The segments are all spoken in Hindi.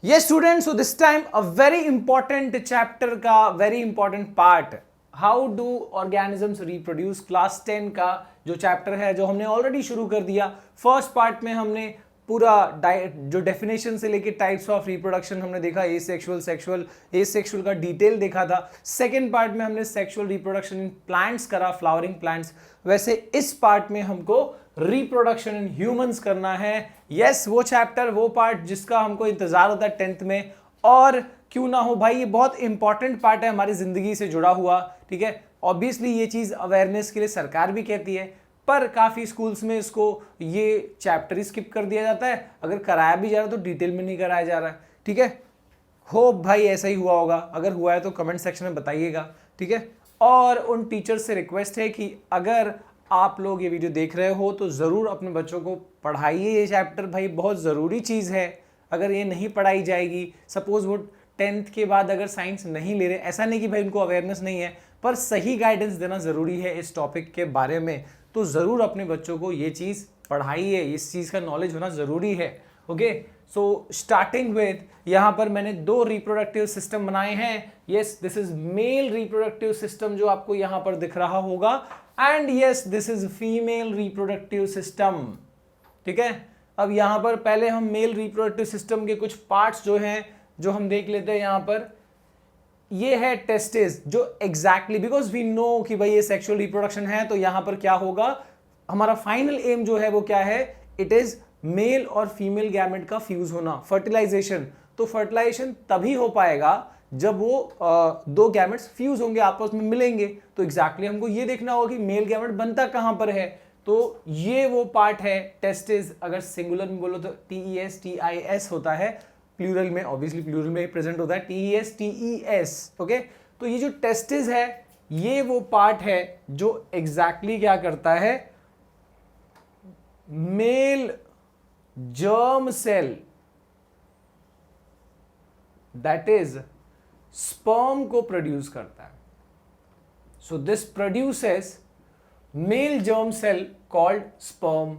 ये students, so this time a very important chapter का very important part, how do organisms reproduce, class 10 का जो चैप्टर है जो हमने ऑलरेडी शुरू कर दिया। फर्स्ट पार्ट में हमने पूरा जो डेफिनेशन से लेके टाइप्स ऑफ रिप्रोडक्शन हमने देखा, एसेक्सुअल, सेक्सुअल, एसेक्सुअल का डिटेल देखा था। सेकेंड पार्ट में हमने सेक्सुअल रिप्रोडक्शन इन प्लांट्स करा, फ्लावरिंग प्लांट्स। वैसे इस पार्ट में हमको रिप्रोडक्शन इन ह्यूमंस करना है। यस, वो चैप्टर, वो पार्ट जिसका हमको इंतजार होता है 10th में, और क्यों ना हो भाई, ये बहुत इंपॉर्टेंट पार्ट है हमारी जिंदगी से जुड़ा हुआ। ठीक है, ऑब्वियसली ये चीज अवेयरनेस के लिए सरकार भी कहती है, पर काफी स्कूल्स में इसको ये चैप्टर स्किप कर दिया जाता है। अगर कराया भी जा रहा है तो डिटेल में नहीं कराया जा रहा है। ठीक है, होप भाई ऐसा ही हुआ होगा, अगर हुआ है तो कमेंट सेक्शन में बताइएगा। ठीक है, और उन टीचर्स से रिक्वेस्ट है कि अगर आप लोग ये वीडियो देख रहे हो तो ज़रूर अपने बच्चों को पढ़ाइए ये चैप्टर, भाई बहुत ज़रूरी चीज़ है। अगर ये नहीं पढ़ाई जाएगी, सपोज वो 10th के बाद अगर साइंस नहीं ले रहे, ऐसा नहीं कि भाई उनको अवेयरनेस नहीं है, पर सही गाइडेंस देना ज़रूरी है इस टॉपिक के बारे में। तो ज़रूर अपने बच्चों को ये चीज़ पढ़ाइए, इस चीज़ का नॉलेज होना ज़रूरी है। ओके, सो स्टार्टिंग विद, यहाँ पर मैंने 2 रिप्रोडक्टिव सिस्टम बनाए हैं। Yes, this is male reproductive system जो आपको यहाँ पर दिख रहा होगा, and yes this is female reproductive system. ठीक है, अब यहाँ पर पहले हम मेल रिप्रोडक्टिव सिस्टम के कुछ पार्ट्स जो हैं जो हम देख लेते हैं। यहाँ पर ये है टेस्टिस, जो एग्जैक्टली बिकॉज वी नो कि भाई ये सेक्सुअल रिप्रोडक्शन है, तो यहाँ पर क्या होगा, हमारा फाइनल एम जो है वो क्या है, इट इज मेल और फीमेल गैमेट का फ्यूज होना, फर्टिलाइजेशन। तो फर्टिलाइजेशन तभी हो पाएगा जब वो 2 गैमेट्स फ्यूज होंगे, आपस में मिलेंगे। तो एग्जैक्टली हमको ये देखना होगा कि मेल गैमेट बनता कहां पर है। तो ये वो पार्ट है टेस्टिस। अगर सिंगुलर में बोलो तो TES होता है, प्लूरल में ऑब्वियसली प्लूरल में प्रेजेंट होता है TES। ओके, तो ये जो टेस्टिस है ये वो पार्ट है जो एग्जैक्टली क्या करता है, male germ cell, that is sperm को प्रोड्यूस करता है। so this produces male germ cell called sperm।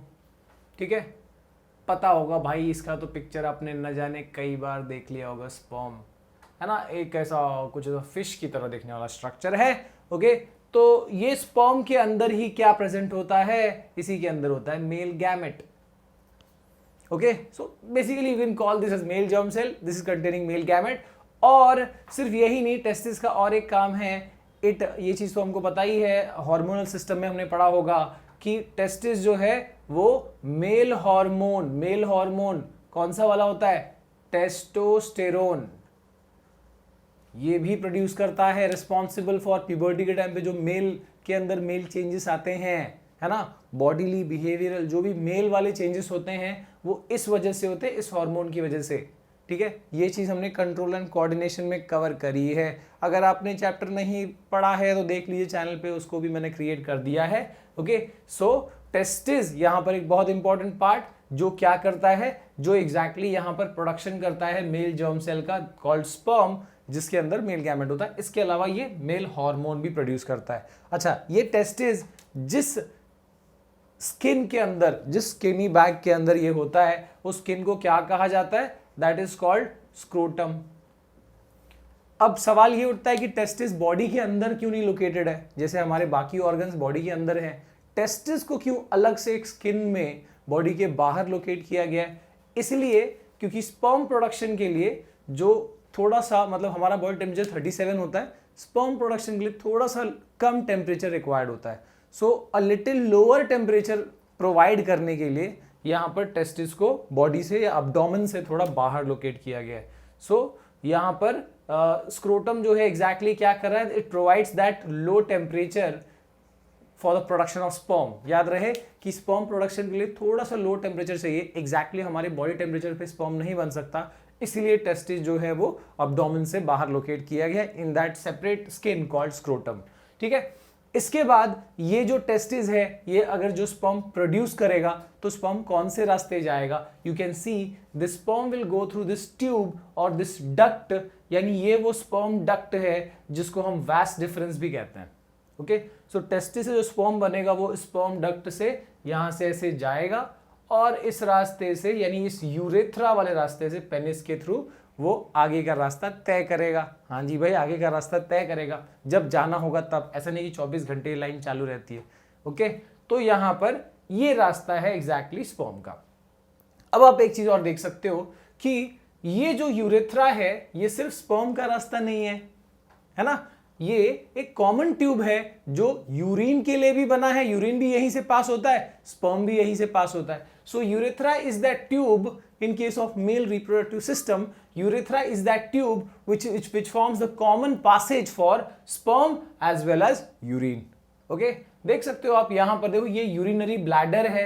ठीक है, पता होगा भाई, इसका तो पिक्चर आपने न जाने कई बार देख लिया होगा। स्पर्म है ना, एक ऐसा कुछ फिश की तरह देखने वाला स्ट्रक्चर है। ओके, तो ये स्पर्म के अंदर ही क्या प्रेजेंट होता है, इसी के अंदर होता है male gamete. Okay, so basically you can call this as male germ cell, this is containing male gamete. और सिर्फ यही नहीं, टेस्टिस का और एक काम है, ये चीज तो हमको पता ही है, हार्मोनल सिस्टम में हमने पढ़ा होगा कि टेस्टिस जो है वो मेल हार्मोन कौन सा वाला होता है, टेस्टोस्टेरोन, ये भी प्रोड्यूस करता है, रिस्पॉन्सिबल फॉर प्यूबर्टी के टाइम पे जो मेल के अंदर मेल चेंजेस आते हैं, है ना, बॉडीली बिहेवियरल जो भी मेल वाले चेंजेस होते हैं वो इस वजह से होते हैं, इस हार्मोन की वजह से। ठीक है, ये चीज हमने कंट्रोल एंड कोऑर्डिनेशन में कवर करी है। अगर आपने चैप्टर नहीं पढ़ा है तो देख लीजिए चैनल पे, उसको भी मैंने क्रिएट कर दिया है। ओके, सो टेस्टिस यहाँ पर एक बहुत इंपॉर्टेंट पार्ट जो क्या करता है, जो एग्जैक्टली यहाँ पर प्रोडक्शन करता है मेल जर्म सेल का, कॉल्ड स्पर्म, जिसके अंदर मेल गैमेट होता है। इसके अलावा ये मेल हार्मोन भी प्रोड्यूस करता है। अच्छा, ये टेस्टिस जिस स्किन के अंदर, जिस स्किनी बैग के अंदर ये होता है, उस स्किन को क्या कहा जाता है, दैट इज कॉल्ड स्क्रोटम। अब सवाल ये उठता है कि टेस्टिस बॉडी के अंदर क्यों नहीं लोकेटेड है, जैसे हमारे बाकी ऑर्गन्स बॉडी के अंदर हैं, टेस्टिस को क्यों अलग से एक स्किन में बॉडी के बाहर लोकेट किया गया है? इसलिए क्योंकि स्पर्म प्रोडक्शन के लिए जो थोड़ा सा, मतलब हमारा बॉडी टेम्परेचर 37 होता है, स्पर्म प्रोडक्शन के लिए थोड़ा सा कम टेम्परेचर रिक्वायर्ड होता है। So a little lower temperature provide करने के लिए यहाँ पर टेस्टिस को बॉडी से या अब्डोमेन से थोड़ा बाहर लोकेट किया गया है। सो यहाँ पर स्क्रोटम जो है एग्जैक्टली क्या कर रहा है, it provides that low temperature for the production of sperm. याद रहे कि स्पर्म प्रोडक्शन के लिए थोड़ा सा लो टेम्परेचर चाहिए, एग्जैक्टली हमारे बॉडी टेम्परेचर पे स्पर्म नहीं बन सकता, इसलिए टेस्टिस जो है वो अब्डोमेन से बाहर लोकेट किया गया in that separate skin called scrotum. ठीक है, इसके बाद ये जो टेस्टिस है, ये अगर जो स्पर्म प्रोड्यूस करेगा तो स्पर्म कौन से रास्ते जाएगा, you can see this sperm will go through this tube और दिस डक्ट, यानी ये वो स्पर्म डक्ट है जिसको हम वास डिफरेंस भी कहते हैं। ओके, सो टेस्टिस से जो स्पर्म बनेगा वो स्पर्म डक्ट से यहां से ऐसे जाएगा और इस रास्ते से यानी इस यूरेथ्रा वाले रास्ते से पेनिस के थ्रू वो आगे का रास्ता तय करेगा। हाँ जी भाई, आगे का रास्ता तय करेगा जब जाना होगा तब, ऐसा नहीं कि 24 घंटे लाइन चालू रहती है। ओके, तो यहां पर ये रास्ता है एग्जैक्टली स्पर्म का। अब आप एक चीज और देख सकते हो कि ये जो यूरेथ्रा है ये सिर्फ स्पर्म का रास्ता नहीं है ना, ये एक कॉमन ट्यूब है जो यूरिन के लिए भी बना है, यूरिन भी यहीं से पास होता है, स्पर्म भी यहीं से पास होता है। So urethra is that tube in case of male reproductive system. Urethra is that tube which forms the common passage for sperm as well as urine. Okay, देख सकते हो आप यहां पर, देखो ये यूरिनरी ब्लैडर है,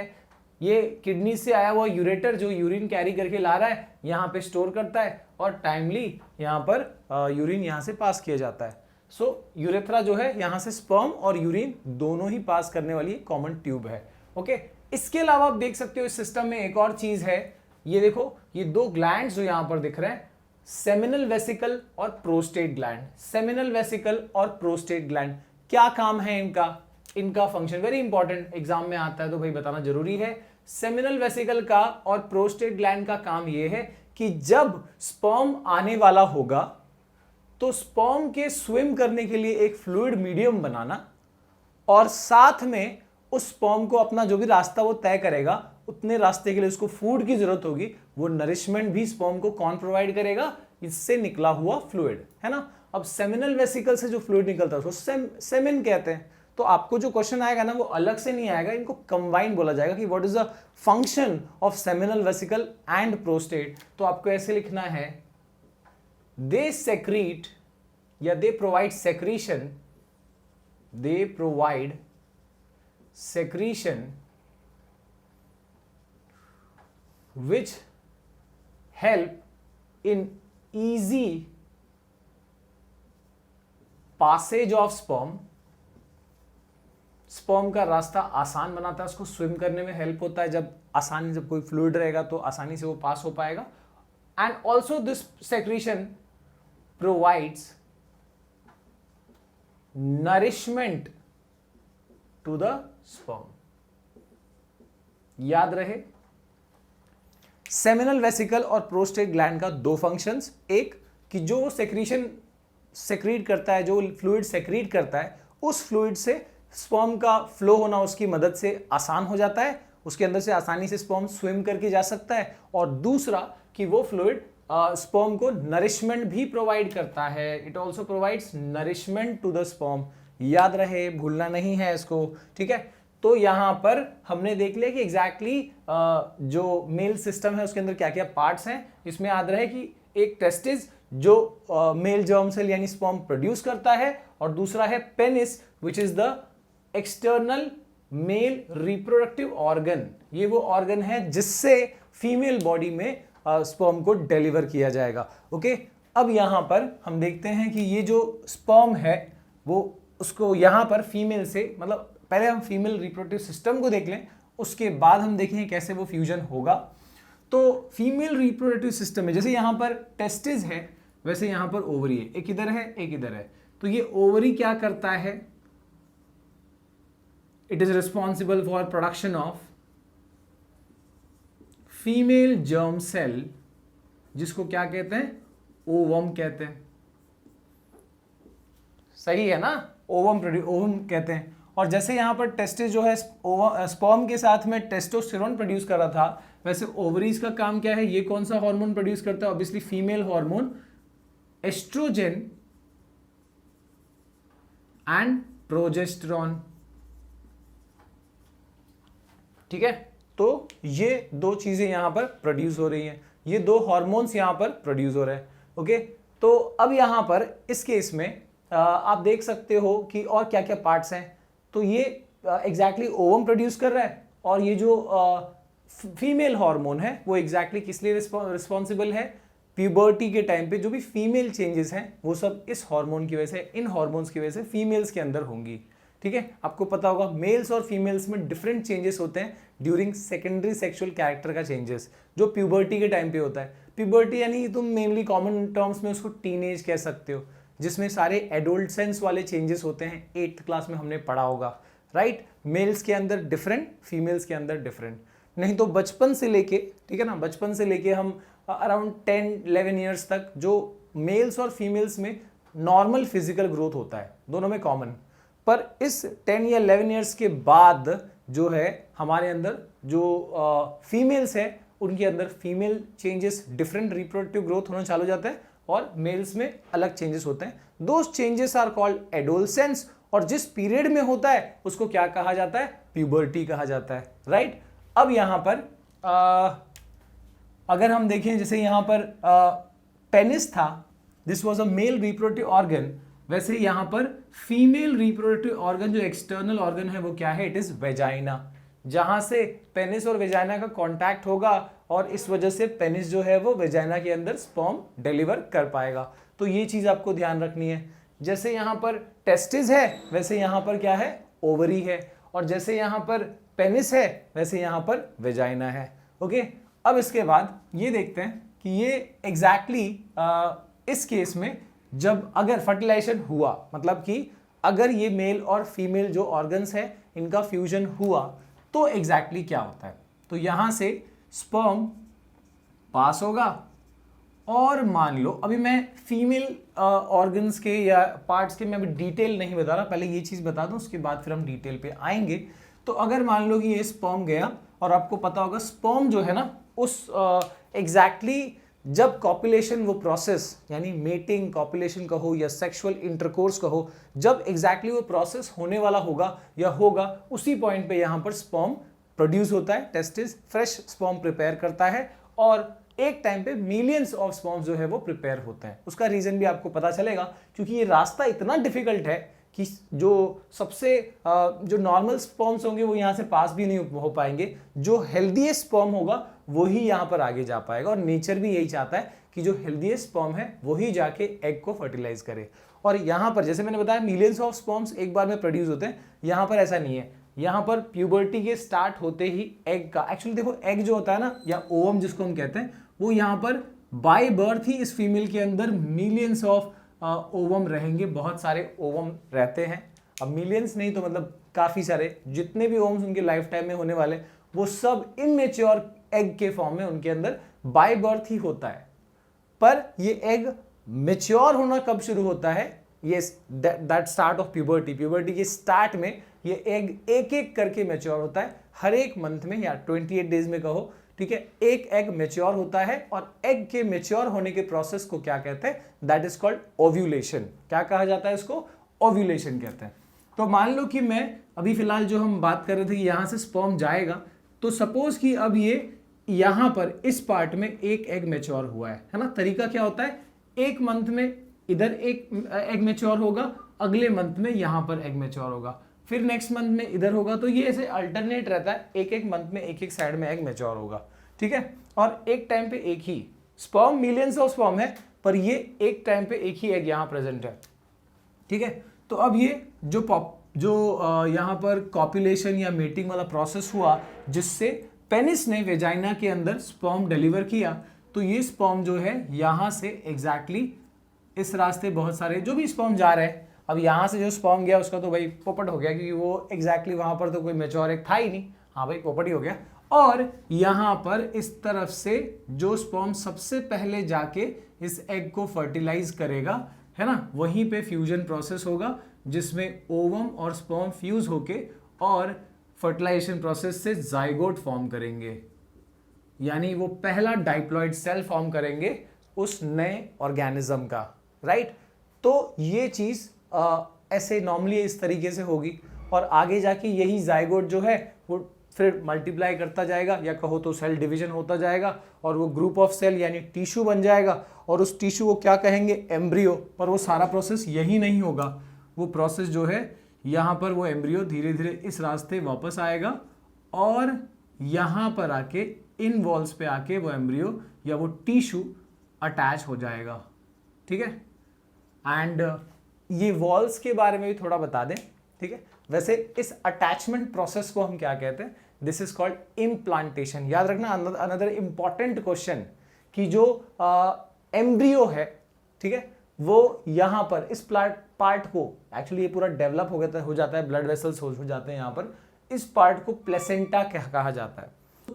ये किडनी से आया हुआ यूरेटर जो यूरिन कैरी करके ला रहा है, यहां पे स्टोर करता है और टाइमली यहां पर यूरिन यहां से पास किया जाता है। सो यूरेथ्रा जो है यहां से स्पर्म और यूरिन दोनों ही पास करने वाली कॉमन ट्यूब है। ओके, इसके अलावा आप देख सकते हो इस सिस्टम में एक और चीज है, ये देखो ये दो ग्लैंड्स जो यहां पर दिख रहे हैं, सेमिनल वेसिकल और प्रोस्टेट ग्लैंड। सेमिनल वेसिकल और प्रोस्टेट ग्लैंड क्या काम है इनका फंक्शन वेरी इंपॉर्टेंट, एग्जाम में आता है तो भाई बताना जरूरी है। सेमिनल वेसिकल का और प्रोस्टेट ग्लैंड का काम यह है कि जब स्पर्म आने वाला होगा तो स्पर्म के स्विम करने के लिए एक फ्लूइड मीडियम बनाना, और साथ में उस स्पर्म को अपना जो भी रास्ता वो तय करेगा उतने रास्ते के लिए उसको फूड की जरूरत होगी, वो नरिशमेंट भी स्पर्म को कौन प्रोवाइड करेगा, इससे निकला हुआ फ्लूइड, है ना। अब सेमिनल वेसिकल से जो फ्लूइड निकलता है उसको सेमिन कहते हैं। तो आपको जो क्वेश्चन आएगा ना वो अलग से नहीं आएगा, इनको कंबाइन बोला जाएगा कि what is the function of seminal vesicle and prostate. तो आपको ऐसे लिखना है, दे सेक्रीट या they provide secretion, they provide secretion which help in easy passage of sperm। Sperm का रास्ता आसान बनाता है, उसको स्विम करने में हेल्प होता है, जब कोई फ्लूइड रहेगा तो आसानी से वो पास हो पाएगा। And also this secretion provides nourishment to the sperm. याद रहे, सेमिनल वेसिकल और प्रोस्टेट ग्लैंड का दो फंक्शंस, एक कि जो सेक्रीशन सेक्रीट करता है, जो फ्लूइड सेक्रीट करता है, उस फ्लूइड से स्पर्म का फ्लो होना उसकी मदद से आसान हो जाता है, उसके अंदर से आसानी से स्पर्म स्विम करके जा सकता है, और दूसरा कि वो फ्लूइड स्पर्म को नरिशमेंट भी प्रोवाइड करता है, it also provides nourishment to the sperm. याद रहे, भूलना नहीं है इसको, ठीक है। तो यहां पर हमने देख लिया कि एग्जैक्टली जो मेल सिस्टम है उसके अंदर क्या क्या पार्ट्स हैं। इसमें याद रहे कि एक टेस्टिस जो मेल जर्म सेल यानी स्पर्म प्रोड्यूस करता है, और दूसरा है penis which is the external male reproductive organ. ये वो ऑर्गन है जिससे फीमेल बॉडी में स्पर्म को डिलीवर किया जाएगा। ओके, अब यहां पर हम देखते हैं कि ये जो स्पर्म है वो उसको यहां पर फीमेल से, मतलब पहले हम फीमेल रिप्रोडक्टिव सिस्टम को देख लें, उसके बाद हम देखें कैसे वो फ्यूजन होगा। तो फीमेल रिप्रोडक्टिव सिस्टम में जैसे यहां पर टेस्टिस है, वैसे यहां पर ओवरी है, एक इधर है एक इधर है। तो ये ओवरी क्या करता है, it is responsible for production of female germ cell, जिसको क्या कहते हैं, ओवम कहते हैं। सही है ना, ओवम कहते हैं। और जैसे यहां पर टेस्टिस जो है स्पर्म के साथ में टेस्टोस्टेरोन प्रोड्यूस कर रहा था, वैसे ओवरीज का काम क्या है, ये कौन सा हार्मोन प्रोड्यूस करता है, obviously female hormone oestrogen and progesterone. ठीक है, तो ये दो चीजें यहां पर प्रोड्यूस हो रही हैं, ये दो हार्मोन्स यहां पर प्रोड्यूस हो रहे हैं। ओके, तो अब यहां पर इस केस में आप देख सकते हो कि और क्या क्या पार्ट्स हैं। तो ये एग्जैक्टली ओवम प्रोड्यूस कर रहा है, और ये जो फीमेल हार्मोन है वो एग्जैक्टली किस लिए रिस्पॉन्सिबल है, प्यूबर्टी के टाइम पे जो भी फीमेल चेंजेस हैं वो सब इस हार्मोन की वजह से, इन हार्मोन्स की वजह से फीमेल्स के अंदर होंगी। ठीक है, आपको पता होगा मेल्स और फीमेल्स में डिफरेंट चेंजेस होते हैं ड्यूरिंग सेकेंडरी सेक्सुअल कैरेक्टर का चेंजेस, जो प्यूबर्टी के टाइम पे होता है। प्यूबर्टी यानी तुम मेनली कॉमन टर्म्स में उसको टीनेज कह सकते हो, जिसमें सारे एडोल्सेंस वाले चेंजेस होते हैं, 8th क्लास में हमने पढ़ा होगा, राइट। मेल्स के अंदर डिफरेंट, फीमेल्स के अंदर डिफरेंट। नहीं तो बचपन से लेके, ठीक है ना, बचपन से लेके हम अराउंड 10-11 ईयर्स तक जो मेल्स और फीमेल्स में नॉर्मल फिजिकल ग्रोथ होता है, दोनों में कॉमन। पर इस 10 या 11 ईयर्स के बाद जो है हमारे अंदर जो फीमेल्स है उनके अंदर female changes, different reproductive growth होना चालू जाता है और मेल्स में अलग चेंजेस होते हैं। दोस चेंजेस आर कॉल्ड एडोलसेंस, और जिस पीरियड में होता है उसको क्या कहा जाता है? प्यूबर्टी कहा जाता है, राइट। अब यहां पर अगर हम देखें, जैसे यहां पर पेनिस था, this was a male reproductive organ, वैसे यहां पर फीमेल रिप्रोडक्टिव ऑर्गन जो एक्सटर्नल ऑर्गन है वो क्या है? इट इज वेजाइना, जहां से पेनिस और वेजाइना का कांटेक्ट होगा और इस वजह से पेनिस जो है वो वेजाइना के अंदर स्पर्म डिलीवर कर पाएगा। तो ये चीज आपको ध्यान रखनी है। जैसे यहां पर टेस्टिस है वैसे यहां पर क्या है? ओवरी है, और जैसे यहां पर पेनिस है वैसे यहां पर वेजाइना है। ओके, अब इसके बाद ये देखते हैं कि ये एग्जैक्टली इस केस में जब अगर फर्टिलाइजेशन हुआ, मतलब कि अगर ये मेल और फीमेल जो ऑर्गन्स है इनका फ्यूजन हुआ तो एग्जैक्टली क्या होता है? तो यहां से स्पर्म पास होगा, और मान लो अभी मैं फीमेल ऑर्गन्स के या पार्ट्स के मैं अभी डिटेल नहीं बता रहा, पहले ये चीज बता दूं उसके बाद फिर हम डिटेल पे आएंगे। तो अगर मान लो कि ये स्पर्म गया, और आपको पता होगा स्पर्म जो है ना उस एग्जैक्टली जब कॉपुलेशन वो प्रोसेस, यानी मेटिंग, कॉपुलेशन कहो या सेक्सुअल इंटरकोर्स कहो, जब एग्जैक्टली वो प्रोसेस होने वाला होगा या होगा, उसी पॉइंट पे यहां पर स्पर्म प्रोड्यूस होता है, टेस्टिस फ्रेश स्पर्म प्रिपेयर करता है, और एक टाइम पे मिलियंस ऑफ स्पर्म्स जो है वो प्रिपेयर होते हैं। उसका रीजन भी आपको पता चलेगा, क्योंकि ये रास्ता इतना डिफिकल्ट है कि जो सबसे जो नॉर्मल स्पर्म्स होंगे वो यहाँ से पास भी नहीं हो पाएंगे, जो हेल्दीएस्ट स्पर्म होगा वही यहाँ पर आगे जा पाएगा, और नेचर भी यही चाहता है कि जो हेल्दीएस्ट स्पर्म है वही जाके एग को फर्टिलाइज करे। और यहाँ पर जैसे मैंने बताया मिलियंस ऑफ स्पर्म्स एक बार में प्रोड्यूस होते हैं, यहाँ पर ऐसा नहीं है। यहाँ पर प्यूबर्टी के स्टार्ट होते ही एग का, एक्चुअली देखो एग जो होता है ना, या ओवम जिसको हम कहते हैं, वो यहाँ पर बाय बर्थ ही इस फीमेल के अंदर मिलियंस ऑफ ओवम रहेंगे, बहुत सारे ओवम रहते हैं। अब मिलियंस नहीं तो मतलब काफी सारे, जितने भी ओवम्स उनके लाइफ टाइम में होने वाले वो सब इमेच्योर एग के फॉर्म में उनके अंदर बाय बर्थ ही होता है। पर ये एग मेच्योर होना कब शुरू होता है? ये that start of puberty, puberty के स्टार्ट में ये एग एक एक करके मेच्योर होता है, हर एक मंथ में या 28 डेज में कहो, ठीक है, एक एग मेच्योर होता है, और एग के मेच्योर होने के प्रोसेस को क्या कहते हैं? That is called ovulation. क्या कहा जाता है इसको? ओव्यूलेशन कहते हैं। तो मान लो कि मैं अभी फिलहाल जो हम बात कर रहे थे कि यहां से स्पर्म जाएगा, तो सपोज कि अब ये यहां पर इस पार्ट में एक एग मेच्योर हुआ है ना। तरीका क्या होता है? एक मंथ में इधर एक एग मेच्योर होगा, अगले मंथ में यहां पर एग मेच्योर होगा, फिर नेक्स्ट मंथ में इधर होगा, तो ये ऐसे अल्टरनेट रहता है, एक एक मंथ में एक एक साइड में एग मेच्योर होगा, ठीक है। और एक टाइम पे एक ही स्पर्म, मिलियंस ऑफ स्पर्म है, पर ये एक टाइम पे एक ही एग यहां प्रेजेंट है, ठीक है। तो अब ये जो यहां पर कॉपुलेशन या मेटिंग वाला प्रोसेस हुआ, जिससे पेनिस ने वेजाइना के अंदर स्पर्म डिलीवर किया, तो ये स्पर्म जो है यहां से एग्जैक्टली इस रास्ते बहुत सारे जो भी स्पर्म जा रहे हैं, अब यहां से जो स्पर्म गया उसका तो भाई पोपट हो गया, क्योंकि वो एग्जैक्टली वहां पर तो कोई मेच्योर एग था ही नहीं, हाँ भाई पोपट ही हो गया। और यहां पर इस तरफ से जो स्पर्म सबसे पहले जाके इस एग को फर्टिलाइज करेगा, है ना, वहीं पे फ्यूजन प्रोसेस होगा, जिसमें ओवम और स्पर्म फ्यूज होके और फर्टिलाइजेशन प्रोसेस से जाइगोट फॉर्म करेंगे, यानी वो पहला डाइप्लॉइड सेल फॉर्म करेंगे उस नए ऑर्गेनिज्म का, राइट। तो ये चीज ऐसे नॉर्मली इस तरीके से होगी, और आगे जाके यही जाइगोट जो है वो फिर मल्टीप्लाई करता जाएगा, या कहो तो सेल डिवीजन होता जाएगा, और वो ग्रुप ऑफ सेल यानी टिश्यू बन जाएगा, और उस टिश्यू को क्या कहेंगे? एम्ब्रियो। पर वो सारा प्रोसेस यही नहीं होगा, वो प्रोसेस जो है यहाँ पर वो एम्ब्रियो धीरे धीरे इस रास्ते वापस आएगा, और यहाँ पर आके इन वॉल्स पे आके वो एम्ब्रियो या वो टिश्यू अटैच हो जाएगा, ठीक है। एंड ये वॉल्स के बारे में भी थोड़ा बता दें, ठीक है। वैसे इस अटैचमेंट प्रोसेस को हम क्या कहते हैं? This is called implantation. याद रखना, अनदर इंपॉर्टेंट क्वेश्चन, कि जो एम्ब्रियो है, ठीक है, वो यहां पर इस पार्ट को एक्चुअली ये पूरा डेवलप हो जाता है, ब्लड वेसल्स हो जाते हैं यहाँ पर, इस पार्ट को प्लेसेंटा कहा जाता है।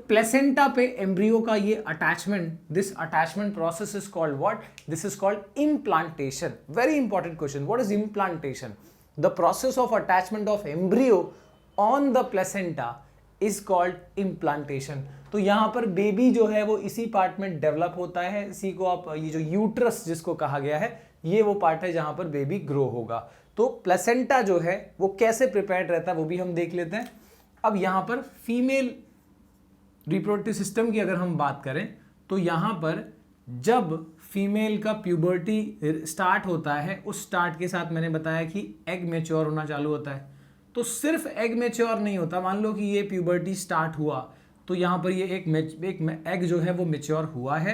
प्लेसेंटा पे एम्ब्रियो का ये attachment, this attachment process is called what? This is called implantation. Very important question. What is implantation? The process of attachment of embryo on the placenta is called implantation. तो यहां पर बेबी जो है वो इसी पार्ट में डेवलप होता है. इसी को आप, ये जो यूट्रस जिसको कहा गया है, ये वो पार्ट है जहां पर बेबी ग्रो होगा. तो प्लेसेंटा जो है वो कैसे प्रिपेयर्ड रहता है वो भी हम देख लेते हैं. अब यहां पर फीमेल रिप्रोडक्टिव सिस्टम की अगर हम बात करें तो यहां पर जब फीमेल का प्यूबर्टी स्टार्ट होता है, उस स्टार्ट के साथ मैंने बताया कि एग मैच्योर होना चालू होता है. तो सिर्फ एग मैच्योर नहीं होता. मान लो कि ये प्यूबर्टी स्टार्ट हुआ तो यहाँ पर ये एक एग जो है वो मैच्योर हुआ है,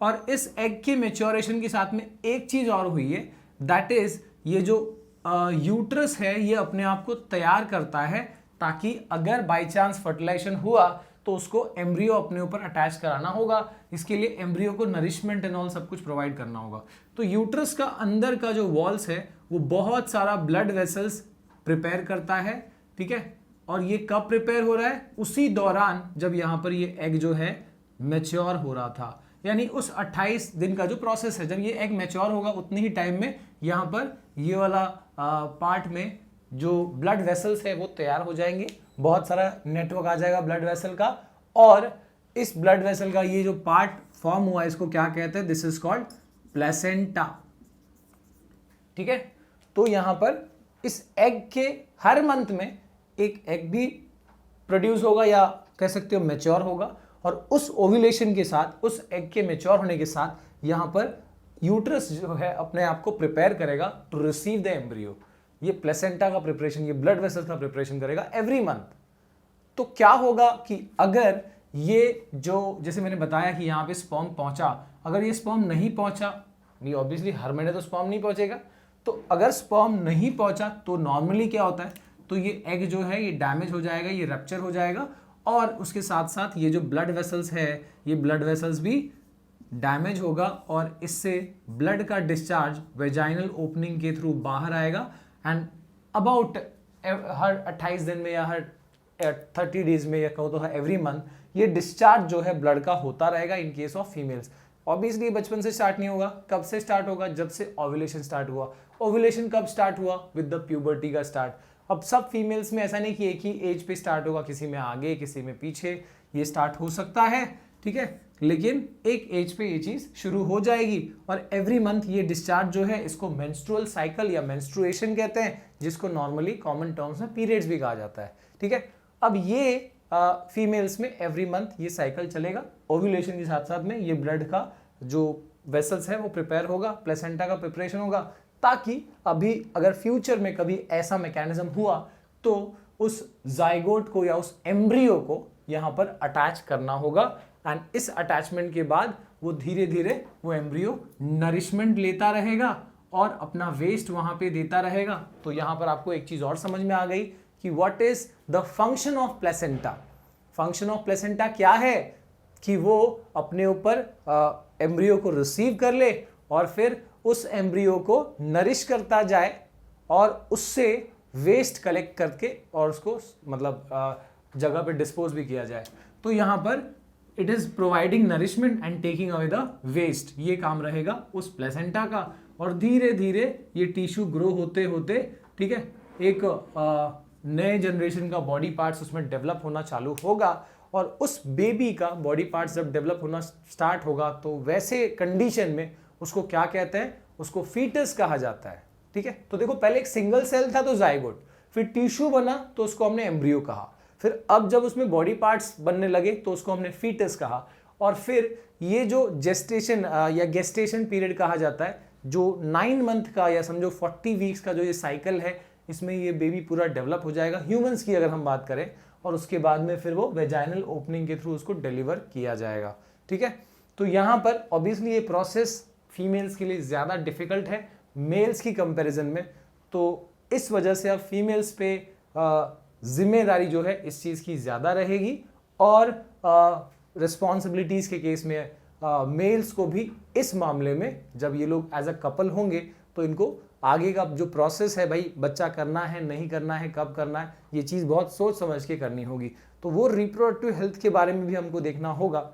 और इस एग के मैच्योरेशन के साथ में एक चीज़ और हुई है, दैट इज ये जो यूट्रस है ये अपने आप को तैयार करता है ताकि अगर बाय चांस फर्टिलाइजेशन हुआ तो उसको एम्ब्रियो अपने ऊपर अटैच कराना होगा. इसके लिए एम्ब्रियो को नरिशमेंट एंड ऑल सब कुछ प्रोवाइड करना होगा. तो यूट्रस का अंदर का जो वॉल्स है वो बहुत सारा ब्लड वेसल्स प्रिपेयर करता है. ठीक है, और ये कब प्रिपेयर हो रहा है? उसी दौरान जब यहाँ पर ये एग जो है मैच्योर हो रहा था, यानी उस 28 दिन का जो प्रोसेस है, जब ये एग मैच्योर होगा उतने ही टाइम में यहाँ पर ये वाला पार्ट में जो ब्लड वेसल्स है वो तैयार हो जाएंगे. बहुत सारा नेटवर्क आ जाएगा ब्लड वेसल का, और इस ब्लड वेसल का ये जो पार्ट फॉर्म हुआ है इसको क्या कहते हैं? This is called placenta. ठीक है, तो यहां पर इस एग के हर मंथ में एक एग भी प्रोड्यूस होगा, या कह सकते हो मैच्योर होगा, और उस ओव्यूलेशन के साथ, उस एग के मैच्योर होने के साथ यहां पर यूट्रस जो है अपने आप को प्रिपेयर करेगा टू रिसीव द एम्ब्रियो. ये प्लेसेंटा का प्रिपरेशन, ये ब्लड वेसल का प्रिपरेशन करेगा एवरी मंथ. तो क्या होगा कि अगर ये जो, जैसे मैंने बताया कि यहाँ पे स्पर्म पहुंचा, अगर ये स्पर्म नहीं पहुंचा, नहीं ऑब्वियसली हर महीने तो स्पर्म नहीं पहुंचेगा, तो अगर स्पर्म नहीं पहुंचा तो नॉर्मली क्या होता है? तो ये एग जो है ये डैमेज हो जाएगा, ये रप्चर हो जाएगा, और उसके साथ साथ ये जो ब्लड वेसल्स है, ये ब्लड वेसल्स भी डैमेज होगा, और इससे ब्लड का डिस्चार्ज वेजाइनल ओपनिंग के थ्रू बाहर आएगा. एंड अबाउट हर 28 दिन में या हर 30 डेज में, या कहो तो एवरी मंथ ये डिस्चार्ज जो है ब्लड का होता रहेगा in case of females. Obviously बचपन से स्टार्ट नहीं होगा. कब से स्टार्ट होगा? जब से ओव्यूलेशन स्टार्ट हुआ. ओव्यूलेशन कब स्टार्ट हुआ? विद द प्यूबर्टी का स्टार्ट. अब सब फीमेल्स में ऐसा नहीं कि एक ही एज पे स्टार्ट होगा, किसी में आगे किसी में पीछे, ये स्टार्ट हो सकता है. ठीक है, लेकिन एक एज पे ये चीज शुरू हो जाएगी, और एवरी मंथ ये डिस्चार्ज जो है इसको मेंस्ट्रुअल साइकिल या मेंस्ट्रुएशन कहते हैं, जिसको नॉर्मली कॉमन टर्म्स में पीरियड्स भी कहा जाता है. ठीक है, अब ये फीमेल्स में एवरी मंथ ये साइकिल चलेगा. ओव्यूलेशन के साथ साथ में ये ब्लड का जो वेसल्स है वो प्रिपेयर होगा, प्लेसेंटा का प्रिपरेशन होगा, ताकि अभी अगर फ्यूचर में कभी ऐसा मैकेनिज्म हुआ तो उस जाइगोट को या उस एम्ब्रियो को यहाँ पर अटैच करना होगा. एंड इस अटैचमेंट के बाद वो धीरे धीरे वो एम्ब्रियो नरिशमेंट लेता रहेगा और अपना वेस्ट वहां पे देता रहेगा. तो यहाँ पर आपको एक चीज और समझ में आ गई कि what is the function of placenta. Function of placenta क्या है? कि वो अपने ऊपर एम्ब्रियो को रिसीव कर ले और फिर उस एम्ब्रियो को नरिश करता जाए और उससे वेस्ट कलेक्ट करके और उसको मतलब जगह पे डिस्पोज भी किया जाए. तो यहाँ पर it is providing nourishment and taking away the waste. ये काम रहेगा उस प्लेसेंटा का, और धीरे धीरे ये टिश्यू ग्रो होते होते, ठीक है, एक नए जनरेशन का बॉडी पार्ट्स उसमें डेवलप होना चालू होगा. और उस बेबी का बॉडी पार्ट्स जब डेवलप होना स्टार्ट होगा तो वैसे कंडीशन में उसको क्या कहते हैं? उसको फीटस कहा जाता है. ठीक है, तो देखो पहले एक सिंगल सेल था तो जाइगोट, फिर टिश्यू बना तो उसको हमने एम्ब्रियो कहा, फिर अब जब उसमें बॉडी पार्ट्स बनने लगे तो उसको हमने फीटस कहा, और फिर ये जो जेस्टेशन या गेस्टेशन पीरियड कहा जाता है, जो 9 मंथ का या समझो 40 वीक्स का जो ये साइकिल है, इसमें ये बेबी पूरा डेवलप हो जाएगा ह्यूमंस की अगर हम बात करें, और उसके बाद में फिर वो वेजाइनल ओपनिंग के थ्रू उसको डिलीवर किया जाएगा. ठीक है, तो यहाँ पर ऑब्वियसली ये प्रोसेस फीमेल्स के लिए ज़्यादा डिफिकल्ट है मेल्स की कंपैरिजन में. तो इस वजह से अब फीमेल्स पे जिम्मेदारी जो है इस चीज़ की ज़्यादा रहेगी, और रिस्पॉन्सिबिलिटीज़ के केस में मेल्स को भी इस मामले में जब ये लोग एज अ कपल होंगे तो इनको आगे का जो प्रोसेस है, भाई बच्चा करना है नहीं करना है, कब करना है, ये चीज़ बहुत सोच समझ के करनी होगी. तो वो रिप्रोडक्टिव हेल्थ के बारे में भी हमको देखना होगा।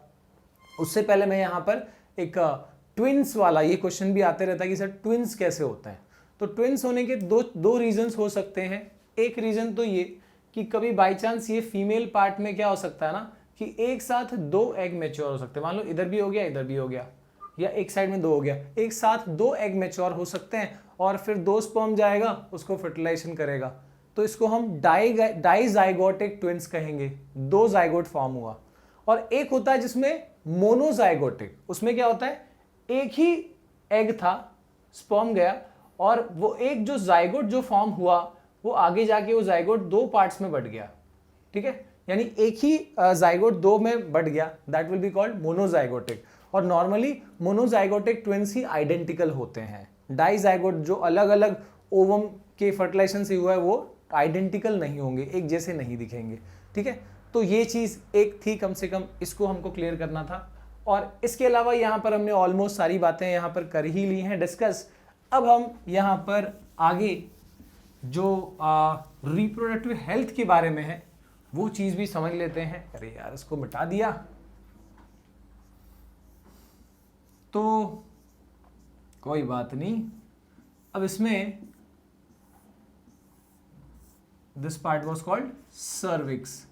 उससे पहले मैं यहाँ पर एक ट्विंस वाला, ये क्वेश्चन भी आते रहता है कि सर ट्विंस कैसे होता है। तो ट्विंस होने के दो रीजंस हो सकते हैं। एक रीजन तो ये कि कभी बाई चांस ये फीमेल पार्ट में क्या हो सकता है ना कि एक साथ 2 एग मैच्योर हो सकते हैं। मान लो इधर भी हो गया, इधर भी हो गया, या एक साइड में 2 हो गया, एक साथ 2 एग मैच्योर हो सकते हैं और फिर 2 स्पर्म जाएगा, उसको फर्टिलाइजेशन करेगा। तो इसको हम डाइजाइगोटिक ट्विंस कहेंगे, 2 जाइगोट फॉर्म हुआ। और एक होता है जिसमें मोनोजाइगोटिक, उसमें क्या होता है एक ही एग था, स्पर्म गया और वो एक जो जाइगोट जो फॉर्म हुआ वो आगे जाके वो जाइगोट 2 पार्ट्स में बढ़ गया, ठीक है, यानी एक ही जाइगोट 2 में बढ़ गया, that will be called monozygotic. और नॉर्मली मोनोजाइगोटिक ट्विंस ही आइडेंटिकल होते हैं। डाइजाइगोट जो अलग अलग ओवम के फर्टिलाइजेशन से हुआ है वो आइडेंटिकल नहीं होंगे, एक जैसे नहीं दिखेंगे, ठीक है। तो ये चीज एक थी, कम से कम इसको हमको क्लियर करना था। और इसके अलावा यहाँ पर हमने ऑलमोस्ट सारी बातें यहाँ पर कर ही ली हैं डिस्कस। अब हम यहाँ पर आगे जो रिप्रोडक्टिव हेल्थ के बारे में है वो चीज भी समझ लेते हैं। अरे यार इसको मिटा दिया, तो कोई बात नहीं। अब इसमें this part was called cervix,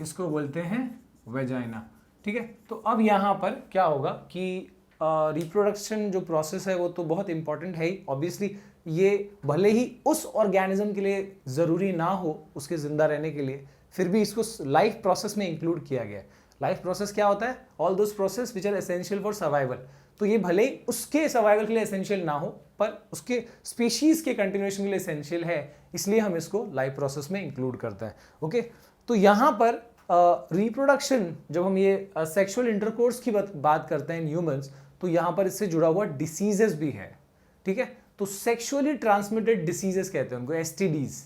इसको बोलते हैं वेजाइना, ठीक है। तो अब यहां पर क्या होगा कि रिप्रोडक्शन जो प्रोसेस है वो तो बहुत इंपॉर्टेंट है ही, ऑब्वियसली ये भले ही उस ऑर्गेनिज्म के लिए ज़रूरी ना हो उसके ज़िंदा रहने के लिए, फिर भी इसको लाइफ प्रोसेस में इंक्लूड किया गया है। लाइफ प्रोसेस क्या होता है, all those process which are essential for survival. तो ये भले ही उसके सर्वाइवल के लिए एसेंशियल ना हो पर उसके स्पीशीज के कंटिन्यूएशन के लिए एसेंशियल है, इसलिए हम इसको लाइफ प्रोसेस में इंक्लूड करते हैं। ओके, तो यहाँ पर रिप्रोडक्शन जब हम ये सेक्सुअल इंटरकोर्स की बात करते हैं इन ह्यूमंस, तो यहाँ पर इससे जुड़ा हुआ डिसीजेस भी है, ठीक है। तो सेक्सुअली ट्रांसमिटेड डिसीजेस कहते हैं उनको, एसटीडीज।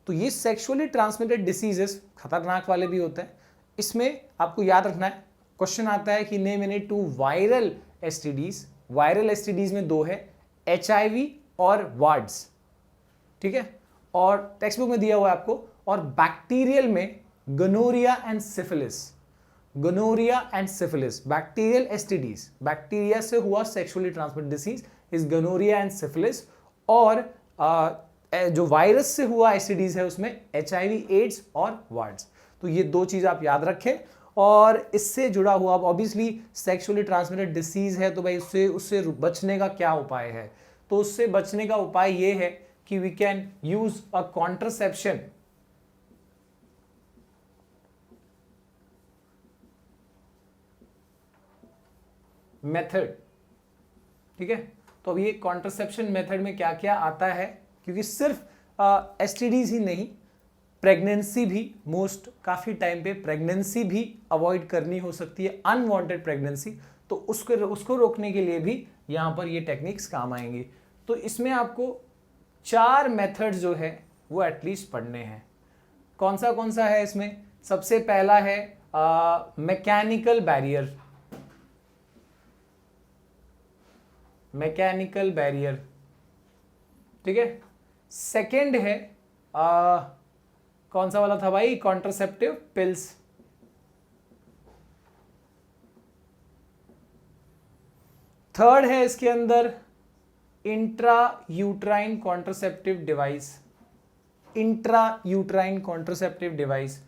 तो ये सेक्सुअली ट्रांसमिटेड डिसीजेस खतरनाक वाले भी होते हैं। इसमें आपको याद रखना है, क्वेश्चन आता है कि name any 2 viral STDs. Viral STDs में 2 है, एचआईवी और वार्ड्स, ठीक है, और टेक्स्ट बुक में दिया हुआ है आपको। और बैक्टीरियल में gonorrhoea and syphilis. Gonorrhoea and syphilis bacterial STDs, bacteria से हुआ sexually transmitted disease is gonorrhoea and syphilis. और जो वायरस से हुआ एसटीडीज है उसमें एचआईवी, एड्स और वार्ड्स। तो ये 2 चीज आप याद रखें। और इससे जुड़ा हुआ ऑब्वियसली सेक्सुअली ट्रांसमिटेड डिसीज है, तो भाई उससे बचने का क्या उपाय है। तो उससे बचने का उपाय ये है कि we can use a contraception method, ठीक है। तो अब ये कॉन्ट्रासेप्शन मेथड में क्या क्या आता है, क्योंकि सिर्फ एसटीडीज ही नहीं, प्रेगनेंसी भी काफी टाइम पे प्रेगनेंसी भी अवॉइड करनी हो सकती है, अनवांटेड प्रेगनेंसी। तो उसको रोकने के लिए भी यहां पर ये टेक्निक्स काम आएंगी। तो इसमें आपको 4 मेथड्स जो है वो एटलीस्ट पढ़ने हैं। कौन सा है इसमें, सबसे पहला है मैकेनिकल बैरियर। मैकेनिकल बैरियर, ठीक है। सेकंड है कौन सा वाला था भाई, कॉन्ट्रासेप्टिव पिल्स। थर्ड है इसके अंदर intra uterine contraceptive device, intra uterine contraceptive device.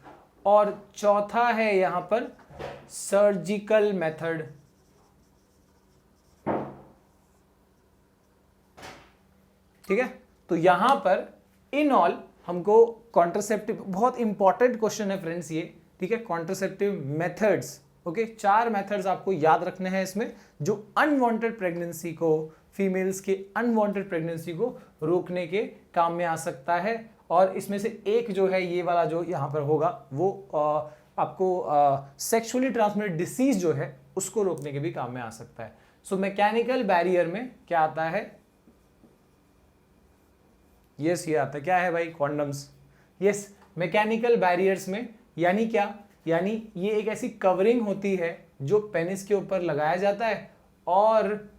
और चौथा है यहां पर सर्जिकल मेथड, ठीक है। तो यहां पर इन ऑल हमको कॉन्ट्रासेप्टिव, बहुत इंपॉर्टेंट क्वेश्चन है फ्रेंड्स ये, ठीक है, कॉन्ट्रासेप्टिव मेथड्स। ओके, 4 मेथड्स आपको याद रखने हैं इसमें, जो अनवांटेड प्रेगनेंसी को, फीमेल्स के अनवांटेड प्रेगनेंसी को रोकने के काम में आ सकता है। और इसमें से एक जो है ये वाला जो यहां पर होगा वो आपको सेक्सुअली ट्रांसमिटेड डिसीज जो है उसको रोकने के भी काम में आ सकता है। सो मैकेनिकल बैरियर में क्या आता है, यस ये आता है, क्या है भाई, कॉन्डम्स। यस, मैकेनिकल बैरियर्स में यानी क्या, यानी ये एक ऐसी कवरिंग होती है जो पेनिस के ऊपर लगाया जाता है और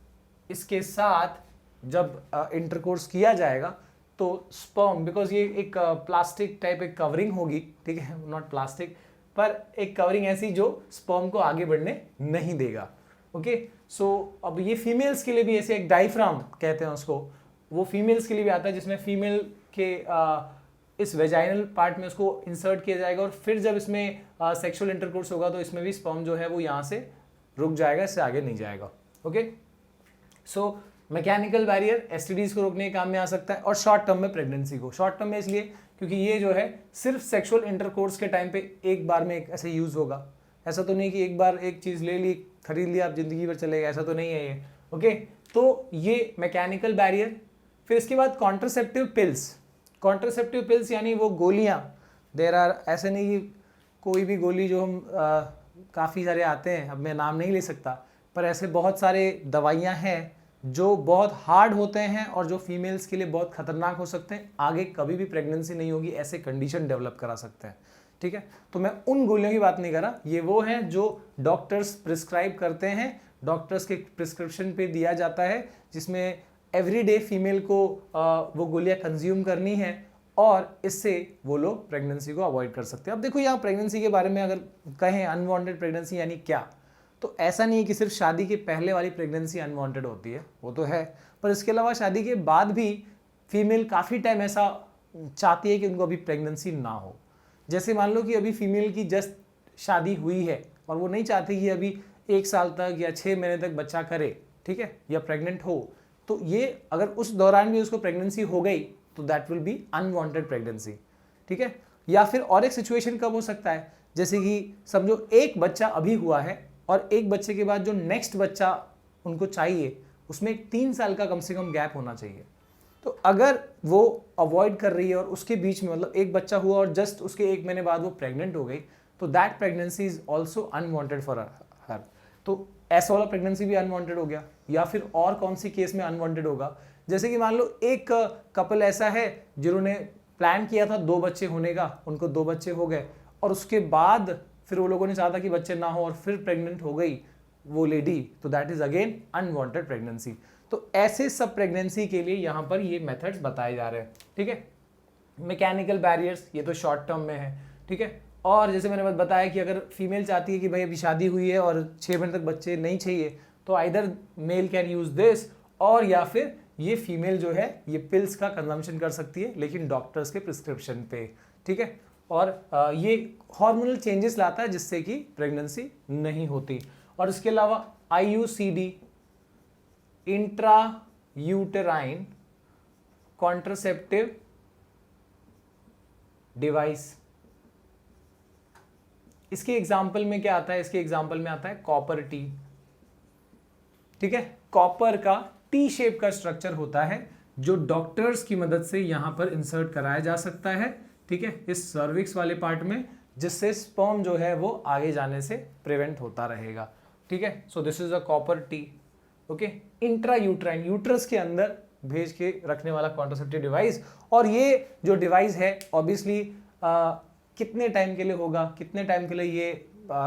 इसके साथ जब इंटरकोर्स किया जाएगा तो स्पर्म, बिकॉज ये एक प्लास्टिक टाइप एक कवरिंग होगी, ठीक है, नॉट प्लास्टिक पर एक कवरिंग ऐसी जो स्पर्म को आगे बढ़ने नहीं देगा। ओके, सो अब ये फीमेल्स के लिए भी ऐसे एक डायफ्राम कहते हैं उसको, वो फीमेल्स के लिए भी आता है, जिसमें फीमेल के इस वेजाइनल पार्ट में उसको इंसर्ट किया जाएगा और फिर जब इसमें सेक्सुअल इंटरकोर्स होगा तो इसमें भी स्पर्म जो है वो यहाँ से रुक जाएगा, इससे आगे नहीं जाएगा। Okay, so mechanical barrier STDs को रोकने के काम में आ सकता है, और शॉर्ट टर्म में प्रेगनेंसी को, शॉर्ट टर्म में इसलिए क्योंकि ये जो है सिर्फ सेक्सुअल इंटरकोर्स के टाइम पे एक बार में ऐसे यूज होगा, ऐसा तो नहीं कि एक बार एक चीज ले ली खरीद ली आप जिंदगी भर चलेगा, ऐसा तो नहीं है ये। ओके, तो ये मैकेनिकल बैरियर। फिर इसके बाद कॉन्ट्रासेप्टिव पिल्स, कॉन्ट्रासेप्टिव पिल्स यानी वो गोलियां, देर आर, ऐसे नहीं कि कोई भी गोली जो हम काफ़ी सारे आते हैं, अब मैं नाम नहीं ले सकता, पर ऐसे बहुत सारे दवाइयां हैं जो बहुत हार्ड होते हैं और जो फीमेल्स के लिए बहुत खतरनाक हो सकते हैं, आगे कभी भी प्रेगनेंसी नहीं होगी ऐसे कंडीशन डेवलप करा सकते हैं। ठीक है, तो मैं उन गोलियों की बात नहीं कर रहा, ये वो हैं जो डॉक्टर्स प्रिस्क्राइब करते हैं, डॉक्टर्स के प्रिस्क्रिप्शन पे दिया जाता है, जिसमें एवरीडे फीमेल को वो गोलियां कंज्यूम करनी है और इससे वो लोग प्रेगनेंसी को अवॉइड कर सकते हैं। अब देखो यहाँ प्रेगनेंसी के बारे में अगर कहें अनवांटेड प्रेगनेंसी यानी क्या, तो ऐसा नहीं है कि सिर्फ शादी के पहले वाली प्रेगनेंसी अनवांटेड होती है, वो तो है, पर इसके अलावा शादी के बाद भी फीमेल काफ़ी टाइम ऐसा चाहती है कि उनको अभी प्रेगनेंसी ना हो। जैसे मान लो कि अभी फीमेल की जस्ट शादी हुई है और वो नहीं चाहती कि अभी 1 साल तक या 6 महीने तक बच्चा करे, ठीक है, या प्रेग्नेंट हो, तो ये अगर उस दौरान भी उसको प्रेगनेंसी हो गई तो that will be unwanted pregnancy. ठीक है, या फिर और एक सिचुएशन कब हो सकता है, जैसे कि समझो एक बच्चा अभी हुआ है और एक बच्चे के बाद जो नेक्स्ट बच्चा उनको चाहिए उसमें 3 साल का कम से कम गैप होना चाहिए। तो अगर वो अवॉइड कर रही है और उसके बीच में मतलब एक बच्चा हुआ और जस्ट उसके 1 महीने बाद वो प्रेग्नेंट हो गई, तो that pregnancy is also unwanted for her. तो ऐसा वाला प्रेगनेंसी भी अनवांटेड हो गया। या फिर और कौन सी केस में अनवांटेड होगा, जैसे कि मान लो एक कपल ऐसा है जिन्होंने प्लान किया था 2 बच्चे होने का, उनको 2 बच्चे हो गए और उसके बाद फिर वो लोगों ने चाहा था कि बच्चे ना हो और फिर प्रेग्नेंट हो गई वो लेडी, तो that is again unwanted pregnancy. तो ऐसे सब प्रेगनेंसी के लिए यहाँ पर ये मेथड्स बताए जा रहे हैं। ठीक है, मैकेनिकल बैरियर्स ये तो शॉर्ट टर्म में है। ठीक है, और जैसे मैंने बताया कि अगर फीमेल चाहती है कि भाई अभी शादी हुई है और 6 महीने तक बच्चे नहीं चाहिए, तो either mail can use this, और या फिर ये फीमेल जो है ये पिल्स का कंजम्पशन कर सकती है, लेकिन डॉक्टर्स के प्रिस्क्रिप्शन पे। ठीक है, और ये हार्मोनल चेंजेस लाता है जिससे कि प्रेगनेंसी नहीं होती। और इसके अलावा IUCD, intra uterine contraceptive device, इसके एग्जाम्पल में क्या आता है, इसके एग्जाम्पल में आता है कॉपर टी। ठीक है, कॉपर का टी शेप का स्ट्रक्चर होता है जो डॉक्टर्स की मदद से यहां पर इंसर्ट कराया जा सकता है। ठीक है, इस सर्विक्स वाले पार्ट में, जिससे स्पर्म जो है वो आगे जाने से प्रिवेंट होता रहेगा। ठीक है, so this is a copper T. Okay, intra uterine, uterus के अंदर भेज के रखने वाला कॉन्ट्रासेप्टिव डिवाइस। और ये जो डिवाइस है ऑब्वियसली कितने टाइम के लिए होगा, कितने टाइम के लिए ये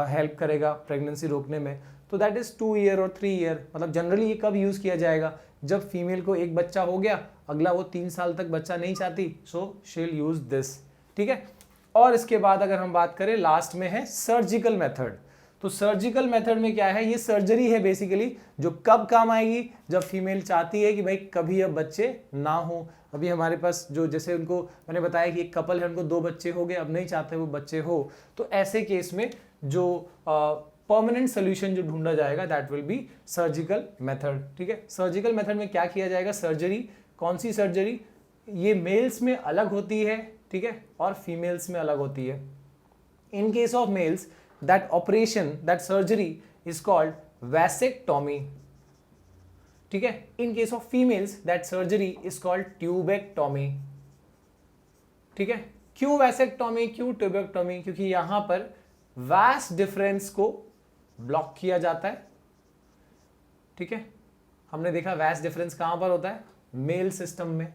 हेल्प करेगा प्रेगनेंसी रोकने में, तो दैट इज 2 ईयर और 3 ईयर। मतलब जनरली ये कब यूज किया जाएगा, जब फीमेल को एक बच्चा हो गया, अगला वो 3 साल तक बच्चा नहीं चाहती, so she will use this. ठीक है, और इसके बाद अगर हम बात करें लास्ट में है सर्जिकल मेथड। तो सर्जिकल मेथड में क्या है, ये सर्जरी है बेसिकली, जो कब काम आएगी, जब फीमेल चाहती है कि भाई कभी अब बच्चे ना हो। अभी हमारे पास जो जैसे उनको मैंने बताया कि एक कपल है, उनको 2 बच्चे हो गए, अब नहीं चाहते वो बच्चे हो, तो ऐसे केस में जो परमानेंट सोल्यूशन जो ढूंढा जाएगा that will be surgical method. ठीक है, सर्जिकल मेथड में क्या किया जाएगा, सर्जरी, कौन सी सर्जरी, ये मेल्स में अलग होती है, ठीक है, और फीमेल्स में अलग होती है। In case of males that operation, that surgery is called vasectomy. ठीक है, in case of females that surgery is called tubectomy. ठीक है, क्यों vasectomy, क्यों tubectomy, क्योंकि यहां पर vas डिफरेंस को ब्लॉक किया जाता है। ठीक है, हमने देखा vas डिफरेंस कहां पर होता है, मेल सिस्टम में।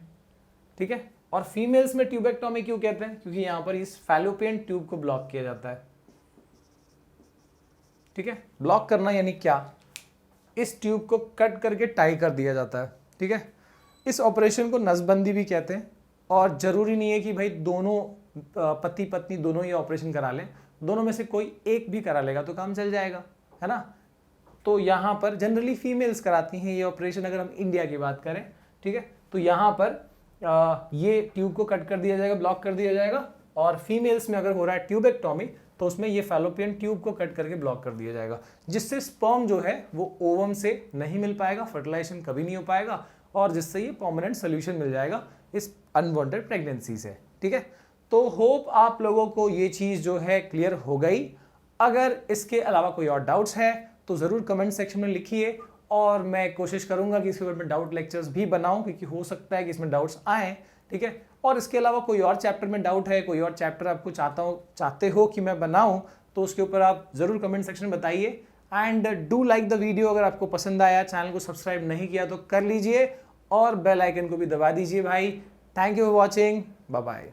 ठीक है, और फीमेल्स में ट्यूबेक्टोमी क्यों कहते हैं, क्योंकि यहां पर इस फैलोपियन ट्यूब को ब्लॉक किया जाता है। ठीक है, ब्लॉक करना यानी क्या, इस ट्यूब को कट करके टाई कर दिया जाता है। ठीक है, इस ऑपरेशन को नसबंदी भी कहते हैं। और ज़रूरी नहीं है कि भाई दोनों पति पत्नी दोनों ही ऑपरेशन करा लें, दोनों में से कोई एक भी करा लेगा तो काम चल जाएगा, है ना। तो यहाँ पर जनरली फीमेल्स कराती हैं ये ऑपरेशन, अगर हम इंडिया की बात करें, ठीक है। तो यहाँ पर ये ट्यूब को कट कर दिया जाएगा, ब्लॉक कर दिया जाएगा, और फीमेल्स में अगर हो रहा है ट्यूबेक्टोमी तो उसमें ये फैलोपियन ट्यूब को कट करके ब्लॉक कर दिया जाएगा, जिससे स्पर्म जो है वो ओवम से नहीं मिल पाएगा, फर्टिलाइजेशन कभी नहीं हो पाएगा, और जिससे ये परमानेंट सोल्यूशन मिल जाएगा इस अनवांटेड प्रेगनेंसी से, ठीक है। तो होप आप लोगों को ये चीज़ जो है क्लियर हो गई। अगर इसके अलावा कोई और डाउट्स है तो ज़रूर कमेंट सेक्शन में लिखिए, और मैं कोशिश करूंगा कि इसके ऊपर में डाउट लेक्चर्स भी बनाऊं, क्योंकि हो सकता है कि इसमें डाउट्स आए, ठीक है। और इसके अलावा कोई और चैप्टर में डाउट है, कोई और चैप्टर आपको चाहते हो कि मैं बनाऊं, तो उसके ऊपर आप ज़रूर कमेंट सेक्शन में बताइए। And do like the video, अगर आपको पसंद आया, चैनल को सब्सक्राइब नहीं किया तो कर लीजिए, और बेल आइकन को भी दबा दीजिए भाई। Thank you for watching, bye bye.